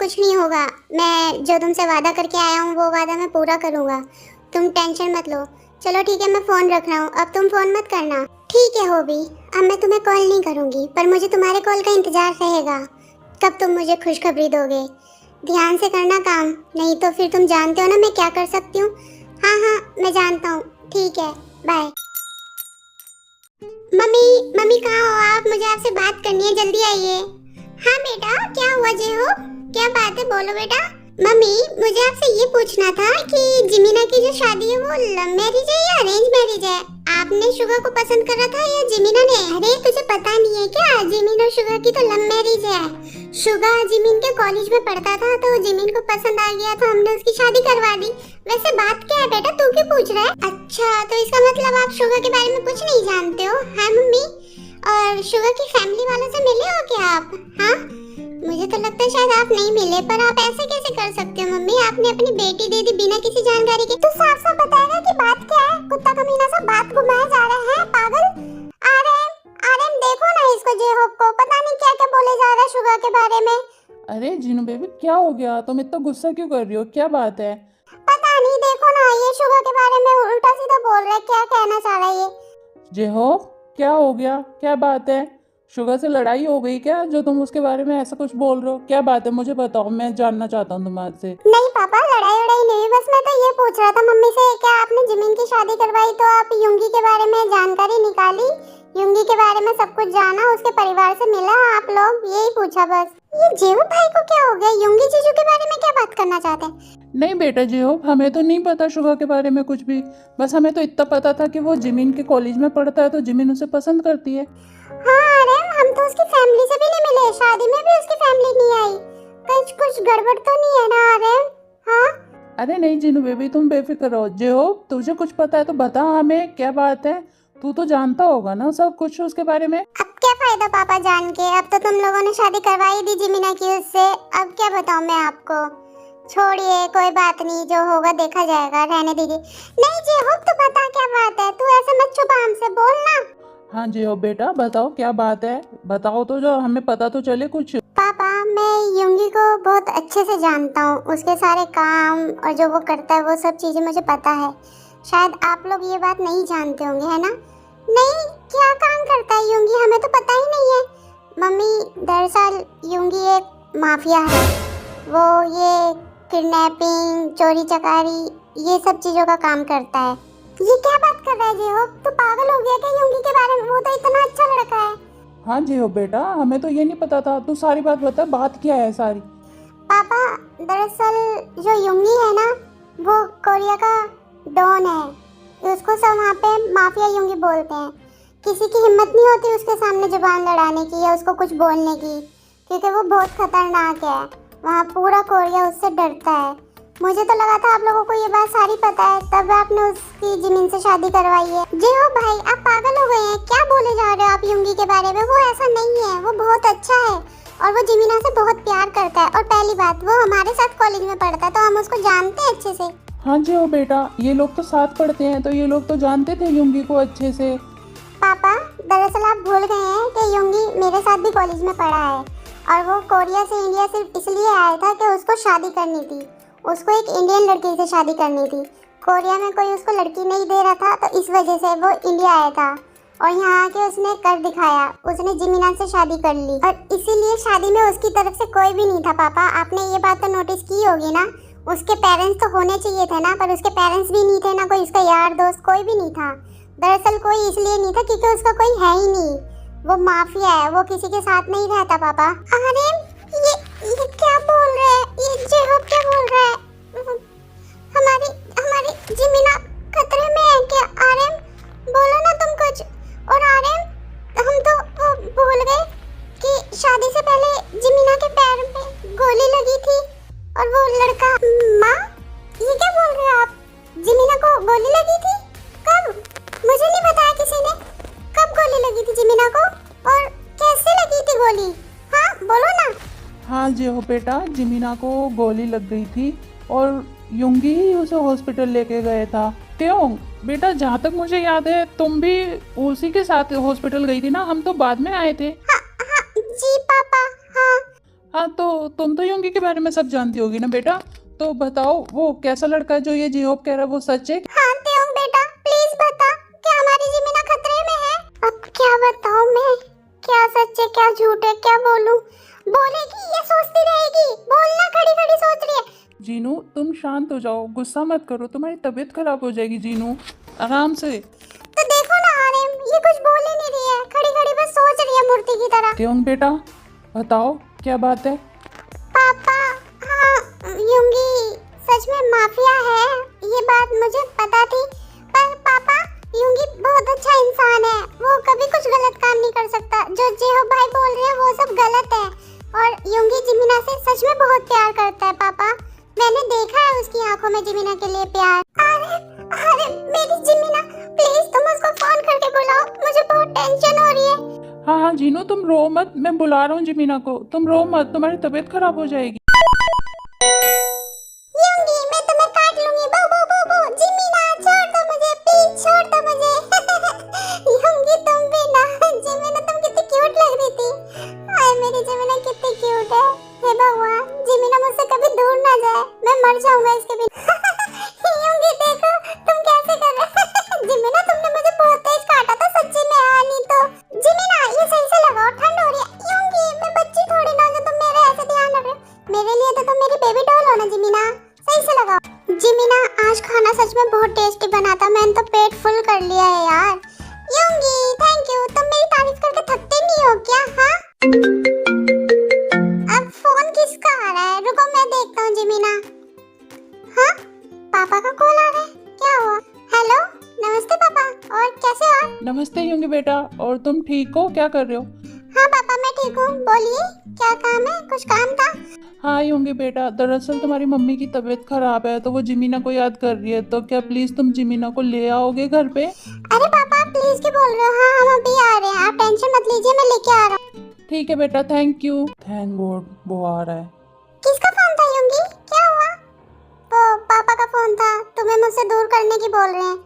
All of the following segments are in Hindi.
कुछ नहीं होगा। मैं जो तुमसे वादा करके आया हूँ वो वादा मैं पूरा करूँगा। तुम टेंशन मत लो। चलो ठीक है, मैं फ़ोन रख रहा हूँ, अब तुम फ़ोन मत करना। ठीक है होबी, अब मैं तुम्हें कॉल नहीं करूँगी, पर मुझे तुम्हारे कॉल का इंतज़ार रहेगा। कब तुम मुझे खुशखबरी दोगे? ध्यान से करना काम, नहीं तो फिर तुम जानते हो ना मैं क्या कर सकती हूँ। हाँ हाँ मैं जानता हूँ। ठीक है, बाय। मम्मी मम्मी कहाँ हो आप? मुझे आपसे बात करनी है, जल्दी आइए। हाँ बेटा, क्या हुआ जे हो? क्या बात है, बोलो बेटा। मम्मी मुझे आपसे ये पूछना था कि जिमीना की जो शादी है वो लव मैरिज है या अरेंज मैरिज है? आपने शुगा को पसंद करा था या जिमीना ने? अरे तुझे पता नहीं है क्या, जिमीन और शुगा की तो लव मैरिज है। शुगा जिमीन के कॉलेज में पढ़ता था तो जिमीन को पसंद आ गया तो हमने उसकी शादी करवा दी। वैसे बात क्या है बेटा, तू क्यों पूछ रहा है? अच्छा तो इसका मतलब आप शुगा के बारे में कुछ नहीं जानते हो? है मम्मी, और शुगा की फैमिली वालों से मिले हो क्या आप? हाँ मुझे तो लगता है शायद आप नहीं मिले, पर आप ऐसे कैसे कर सकते हो मम्मी? आपने अपनी बेटी दे दी बिना किसी जानकारी के। तो साफ साफ बताएगा कि बात क्या है? कुत्ता कमीना सा बात घुमाया जा रहा है, पागल। आरएम देखो ना इसको, जे होप को पता नहीं क्या क्या बोले जा रहा है शुगा के बारे में। अरे जीनू बेबी क्या हो गया, तुम इतना गुस्सा क्यों कर रही हो, क्या बात है? पता नहीं, देखो ना ये शुगा के बारे में उल्टा सीधा बोल रहा है, क्या कहना चाह रहा है ये? जे हो, क्या हो गया, क्या बात है? शुगर से लड़ाई हो गई क्या, जो तुम उसके बारे में ऐसा कुछ बोल रहे हो? क्या बात है, मुझे बताओ, मैं जानना चाहता हूँ तुम्हारे। नहीं पापा, लड़ाई वड़ाई नहीं, बस मैं तो ये पूछ रहा था मम्मी से, क्या आपने जिमिन की शादी करवाई तो आप युंगी के बारे में जानकारी निकाली, युंगी के बारे में सब कुछ जाना, उसके परिवार से मिला आप लोग, यही पूछा बस। ये जेऊ भाई को क्या हो गया? युंगी जीजू के बारे में क्या बात करना चाहते हैं? नहीं बेटा जी हो, हमें तो नहीं पता शुगर के बारे में कुछ भी। बस हमें तो इतना पता था कि वो जिमिन के कॉलेज में पढ़ता है तो जिमिन उसे पसंद करती है। हाँ अरे हम तो उसकी फैमिली से भी नहीं मिले, शादी में भी उसकी फैमिली नहीं आई। कुछ गड़बड़ तो नहीं है ना अरे? हाँ अरे नहीं जीनू बेबी, तुम बेफिक्र रहो। जे हो, तुझे कुछ पता है तो बता हमें, क्या बात है? तू तो जानता होगा ना सब कुछ उसके बारे में। अब क्या फायदा पापा जान के, अब तो तुम लोगों ने शादी करवाई दी जिमिना की उससे, अब क्या बताऊं मैं आपको। छोड़िए कोई बात नहीं, जो होगा देखा जाएगा, रहने दीजिए। नहीं जी हो, तू बता क्या बात है, तू ऐसे मत छुपा हमसे, बोलना। हाँ जी हो बेटा, बताओ क्या बात है, बताओ तो जो हमें पता तो चले कुछ। पापा मैं युंगी को बहुत अच्छे से जानता हूँ, उसके सारे काम और जो वो करता है वो सब चीज़ें मुझे पता है। शायद आप लोग ये बात नहीं जानते होंगे, है ना? नहीं, क्या काम करता है युंगी, हमें तो पता ही नहीं है। मम्मी दरअसल युंगी एक माफिया है, वो ये किडनैपिंग, चोरी चकारी, ये सब चीज़ों का काम करता है। ये क्या बात कर रहा है जी हो, तो पागल हो गया क्या युंगी के बारे में? वो तो इतना अच्छा लड़का है। हाँ जी हो बेटा, हमें तो ये नहीं पता था, तू सारी बात बता, बात क्या है सारी। पापा दरअसल जो युंगी है ना, वो कोरिया का डॉन है, उसको सब वहाँ पे माफिया युंगी बोलते हैं। किसी की हिम्मत नहीं होती उसके सामने जुबान लड़ाने की या उसको कुछ बोलने की, क्योंकि वो बहुत खतरनाक है। वहाँ पूरा कोरिया उससे डरता है। मुझे तो लगा था आप लोगों को ये बात सारी पता है, तब आपने उसकी जिमीन से शादी करवाई है। जी हो भाई, आप पागल हो गए हैं, क्या बोले जा रहे हो आप युंगी के बारे में? वो ऐसा नहीं है, वो बहुत अच्छा है और वो जिमीना से बहुत प्यार करता है। और पहली बात, वो हमारे साथ कॉलेज में पढ़ता है तो हम उसको जानते हैं अच्छे से। हाँ जी हो बेटा, ये लोग तो साथ पढ़ते हैं तो ये लोग तो जानते थे युंगी को अच्छे से। पापा दरअसल आप भूल गए हैं कि युंगी मेरे साथ भी कॉलेज में पढ़ा है और वो कोरिया से इंडिया सिर्फ इसलिए आया था कि उसको शादी करनी थी। उसको एक इंडियन लड़की से शादी करनी थी। कोरिया में कोई उसको लड़की नहीं दे रहा था तो इस वजह से वो इंडिया आया था और यहाँ आके उसने कर दिखाया, उसने जिमीना से शादी कर ली और इसीलिए शादी में उसकी तरफ से कोई भी नहीं था। पापा आपने ये बात तो नोटिस की होगी ना, उसके पेरेंट्स तो होने चाहिए थे ना, पर उसके पेरेंट्स भी नहीं थे ना, कोई उसका यार दोस्त कोई भी नहीं था। दरअसल कोई इसलिए नहीं था क्योंकि उसका कोई है ही नहीं, वो माफिया है, वो किसी के साथ नहीं रहता। पापा अरे ये क्या बोल रहे हैं, ये जेहोब क्या बोल रहा है? हमारी हमारी जिमीना खतरे में है क्या? आरएम बोलो ना तुम कुछ। और आरएम हम तो वो भूल गए कि शादी से पहले जिमीना के पैर में गोली लगी थी और वो लड़का। माँ ये क्या बोल रहे हो आप? जिमीना को गोली लगी थी? कब? मुझे नहीं बताया किसी ने। कब गोली लगी थी जिमीना को और कैसे लगी थी गोली? हाँ बोलो ना। हाँ जी हो बेटा, जिमीना को गोली लग गई थी और युंगी ही उसे हॉस्पिटल लेके गए था। क्यों बेटा, जहाँ तक मुझे याद है तुम भी उसी के साथ हॉस्पिटल गई थी ना, हम तो बाद में आए थे। हाँ हाँ जी पापा। हाँ हाँ तो तुम तो योंगी के बारे में सब जानती होगी ना बेटा, तो बताओ वो कैसा लड़का है जो ये जेहोप कह रहा है, वो सच है? हाँ त्योंग बेटा प्लीज बता, क्या हमारी जिमीना खतरे में है? अब क्या बताऊं मैं, क्या सच है क्या झूठ है, क्या बोलूं? बोलेगी या सोचती रहेगी? बोलना खड़ी खड़ी सोच रही है। जीनू तुम शांत हो जाओ, गुस्सा मत करो, तुम्हारी तबीयत खराब हो जाएगी जीनू, आराम से। तो देखो ना आर्यन, ये कुछ बोल ही नहीं रही है, खड़ी खड़ी बस सोच रही है मूर्ति की तरह। त्योंग बेटा बताओ क्या बात है? पापा, हाँ युंगी सच में माफिया है, ये बात मुझे पता थी, पर पापा युंगी बहुत अच्छा इंसान है, वो कभी कुछ गलत काम नहीं कर सकता। जो जेहो भाई बोल रहे हैं वो सब गलत है, और युंगी जिमीना से सच में बहुत प्यार करता है पापा, मैंने देखा है उसकी आंखों में जिमीना के लिए प्यार। अरे अरे मेरी जिमीना, प्लीज तुम उसको फोन करके बुलाओ, मुझे बहुत टेंशन हो रही है। हाँ हाँ जीनू तुम रो मत, मैं बुला रहा हूँ जिमीना को, तुम रो मत, तुम्हारी तबीयत खराब हो जाएगी। युंगी मैं तुम्हें काट लूंगी, बो बो बो बो, जिमीना छोड़ दो मुझे, प्लीज छोड़ दो मुझे। युंगी तुम भी ना, जिमीना तुम कितनी क्यूट लग रही थी, हाय मेरी जिमीना कितनी क्यूट है, हे भगवान जिमीना मुझसे कभी दूर ना जाए, मैं मर जाऊंगा इसके बिना। युंगी देखो तुम कैसे कर रहे हो। जिमीना तुमने मुझे बहुत तेज काटा था सच्ची में, नहीं तो जिमीना ये सही से लगाओ, ठंड हो रही है। युंगी मैं बच्ची थोड़ी ना जो तुम मेरे ऐसे ध्यान रख रहे हो, मेरे लिए तो तुम मेरी बेबी डॉल हो ना जिमीना, सही से लगाओ। जिमीना आज खाना सच में बहुत टेस्टी बना था, मैंने तो पेट फुल कर लिया है यार। युंगी थैंक यू, तुम मेरी तारीफ करके थकते नहीं हो क्या? हाँ अब फोन किसका आ रहा है, रुको मैं देखता हूँ जिमीना। हाँ पापा का कॉल आ रहा है, क्या हुआ? हेलो नमस्ते पापा, और कैसे हो आप? नमस्ते योंगी बेटा, और तुम ठीक हो, क्या कर रहे हो? हाँ पापा मैं ठीक हूँ, बोलिए क्या काम है, कुछ काम था? हाँ योंगी बेटा, दरअसल तुम्हारी मम्मी की तबीयत खराब है तो वो जिमीना को याद कर रही है, तो क्या प्लीज तुम जिमीना को ले आओगे घर पे? अरे पापा आप प्लीज क्यों बोल रहे हो, हाँ हम अभी आ रहे हैं, आप टेंशन मत लीजिए, मैं लेके आ रहा हूँ। ठीक है बेटा, थैंक यू, थैंक गॉड वो आ रहा है। किसका फोन था युंगी, क्या हुआ? वो पापा का फोन था, तुम्हें मुझसे दूर करने की बोल रहे हैं।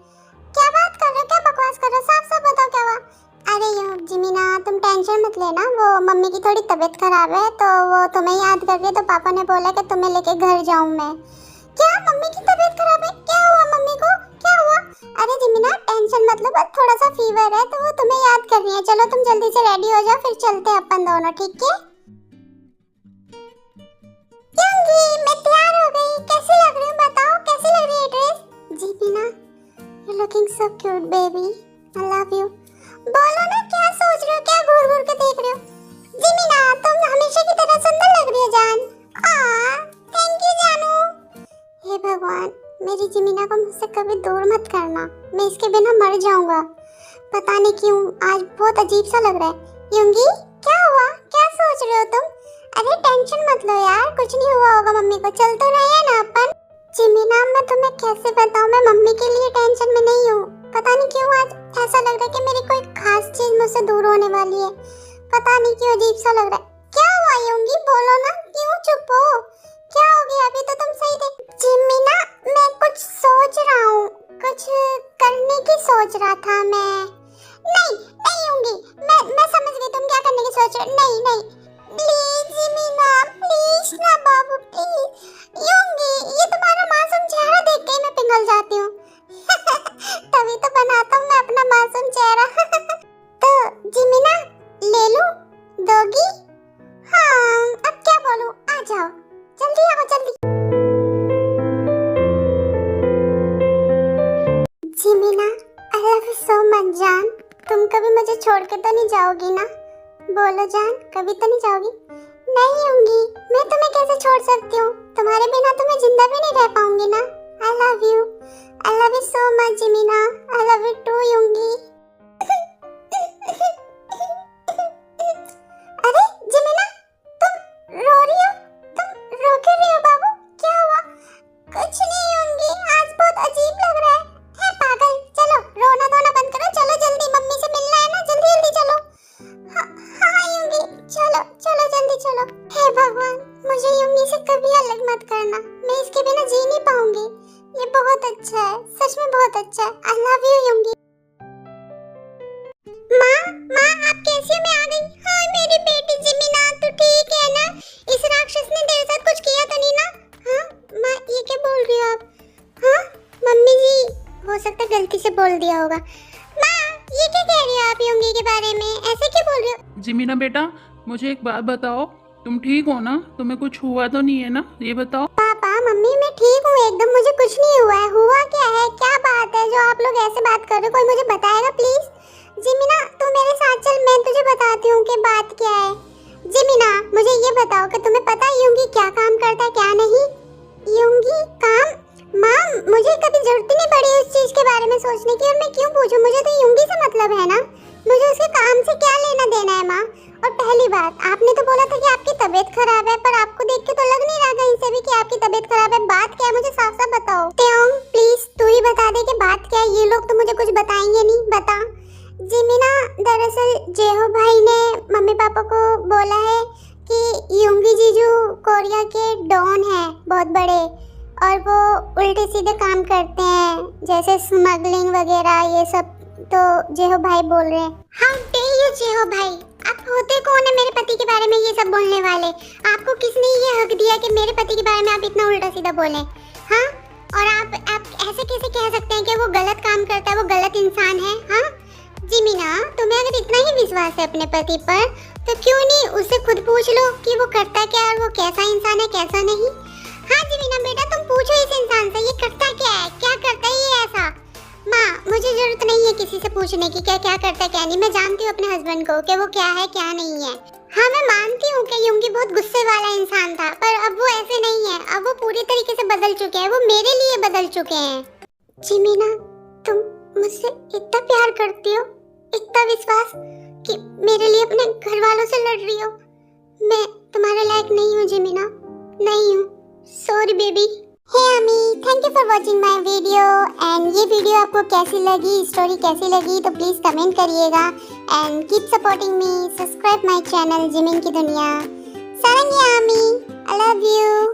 क्या बात कर रहे हो, क्या बकवास कर रहे हो, साफ साफ बताओ क्या हुआ? अरे जिमीना तुम टेंशन मत लेना, वो मम्मी की थोड़ी तबीयत खराब है तो वो तुम्हें याद कर रही है, तो पापा ने बोला कि तुम्हें लेके घर जाऊं मैं। क्या मम्मी की तबीयत खराब है, क्या हुआ मम्मी को, क्या हुआ? अरे जिमीना टेंशन मत लो, बस थोड़ा सा फीवर है तो वो तुम्हें याद कर रही है, चलो तुम जल्दी से रेडी हो जाओ फिर चलते हैं अपन दोनों, ठीक है? युंगी मैं तैयार हो गई, कैसी लग रही हूँ बताओ, कैसी लग रही है ड्रेस? जिमीना you looking so cute baby, I love you. बोलो ना क्या सोच रहे हो, क्या घूर घूर के देख रहे हो? जिमीना तुम हमेशा की तरह सुंदर लग रही हो जान। थैंक यू जानू। हे भगवान मेरी जिमीना को मुझसे कभी दूर मत करना, मैं इसके बिना मर जाऊंगा, पता नहीं क्यों आज बहुत अजीब सा लग रहा है। युंगी क्या हुआ, क्या सोच रहे हो तुम? अरे टेंशन मत लो यार, कुछ नहीं हुआ होगा मम्मी को, चल तो रहे हैं ना अपन। जिमीना मैं तुम्हें कैसे बताऊं, मैं मम्मी के लिए टेंशन में नहीं हूँ, पता नहीं क्यों आज ऐसा लग रहा है कि मेरी कोई खास चीज मुझसे दूर होने वाली है, पता नहीं क्यों अजीब सा लग रहा है। क्या हुआ युंगी बोलो ना, क्यों चुप हो, क्या हो गया? अभी तो तुम सही थे। जिमीना मैं कुछ सोच रहा हूँ, कुछ करने की सोच रहा था मैं। नहीं नहीं युंगी, मैं समझ गई तुम क्या करने की सोच रहे हो, नहीं नहीं प्लीज जिमीना प्लीज ना बाबू प्लीज। युंगी ये तुम्हारा मासूम चेहरा देख के ही मैं पिघल जाती हूँ। तभी तो बनाता हूँ मैं अपना मासूम चेहरा। तो जिमीना ले लूं, दोगी? हाँ अब क्या बोलूं, आ जाओ जल्दी आओ जल्दी। जिमीना I love you so much जान, तुम कभी मुझे छोड़ के तो नहीं जाओगी ना? बोलो जान कभी तो नहीं जाओगी? नहीं होंगी, मैं तुम्हें कैसे छोड़ सकती हूँ, तुम्हारे बिना तो मैं जिंदा भी नहीं रह पाऊंगी ना। I love you so much जिमीना, I love you too Yoongi. अरे जिमीना तुम रो रही हो, तुम रो क्यों रही हो बाबू, क्या हुआ? कुछ नहीं युंगी, आज बहुत अजीब लग रहा है पागल, चलो रोना धोना बंद करो, चलो जल्दी मम्मी से मिलना है ना, जल्दी जल्दी चलो। हाँ युंगी चलो चलो जल्दी चलो। हे भगवान मुझे युंगी से कभी अलग मत करना, मैं इसके बिना जी नहीं पाऊंगी, ये बहुत अच्छा है, सच में बहुत अच्छा है। I love you Yoongi. माँ माँ आप कैसी हो? मैं आ गई। हाँ मेरी बेटी जिमिना, तू ठीक है ना? इस राक्षस ने तेरे साथ कुछ किया तो नहीं ना? हाँ माँ ये क्या बोल रही हो आप? हाँ मम्मी जी, हो सकता है गलती से बोल दिया होगा। माँ ये क्या कह रही हो आप योंगी के बारे में? ऐसे क्यों बोल रही हो? जिमीना बेटा, मुझे एक बात बताओ, तुम ठीक हो ना? तुम्हें कुछ हुआ तो नहीं है ना? ये बताओ। पापा मम्मी मैं ठीक हूँ एकदम, मुझे कुछ नहीं हुआ है। हुआ क्या है? क्या बात है जो आप लोग ऐसे बात कर रहे हो? कोई मुझे बताएगा प्लीज? जिमिना तू मेरे साथ चल, मैं तुझे बताती हूँ कि बात क्या है। जिमिना मुझे ये बताओ कि तुम्हें पता है योंगी क्या काम करता है क्या नहीं? योंगी काम? माँ मुझे कभी जरूरत ही नहीं पड़ी उस चीज के बारे में सोचने की, और मैं क्यों पूछूं? मुझे तो योंगी से मतलब है ना, मुझे उसके काम से क्या लेना देना है माँ। और पहली बात, आपने तो बोला था कि आपकी तबीयत खराब है, पर आपको देख के तो लग नहीं रहा कहीं से भी कि आपकी तबीयत खराब है। बात क्या है मुझे साफ साफ बताओ। त्योंग प्लीज तू ही बता दे कि बात क्या है, ये लोग तो मुझे कुछ बताएंगे नहीं। बता। जिमिना दरअसल जेहो भाई ने मम्मी पापा को बोला है कि योंगी जीजू कोरिया के डॉन है, बहुत बड़े, और वो उल्टे सीधे काम करते हैं जैसे स्मगलिंग वगैरह ये सब। तो जेहो भाई बोल रहे हैं। हाउ डेयर यू जेहो भाई, आप होते कौन है मेरे पति के बारे में ये सब बोलने वाले? आपको किसने ये हक दिया कि मेरे पति के बारे में आप इतना उल्टा सीधा बोलें? हाँ और आप ऐसे कैसे कह सकते हैं कि वो गलत काम करता है, वो गलत इंसान है? हाँ जिमिना तुम्हें अगर इतना ही विश्वास है अपने पति पर तो क्यों नहीं उससे खुद पूछ लो कि वो करता क्या है और वो कैसा इंसान है कैसा नहीं। हाँ जिमिना बेटा तुम पूछो इस इंसान से ये करता क्या है, क्या करता है ये ऐसा। माँ मुझे जरूरत नहीं है किसी से पूछने की क्या क्या करता है क्या नहीं, मैं जानती हूँ अपने हस्बैंड को कि वो क्या है क्या नहीं है। हाँ मैं मानती हूँ कि योंगी बहुत गुस्से वाला इंसान था, पर अब वो ऐसे नहीं है, अब वो पूरी तरीके से बदल चुके हैं, वो मेरे लिए बदल चुके हैं। जिमिना तुम मुझसे इतना प्यार करती हो, इतना विश्वास कि मेरे लिए अपने घर वालों से लड़ रही हो। मैं तुम्हारे लायक नहीं हूँ जिमिना, नहीं हूँ। Sorry baby. Hey Amy, thank you for watching my video. And ये वीडियो आपको कैसी लगी, स्टोरी कैसी लगी, तो प्लीज कमेंट करिएगा। And keep supporting me, subscribe my channel Jimin की दुनिया। सारंगी आमी, आई लव यू।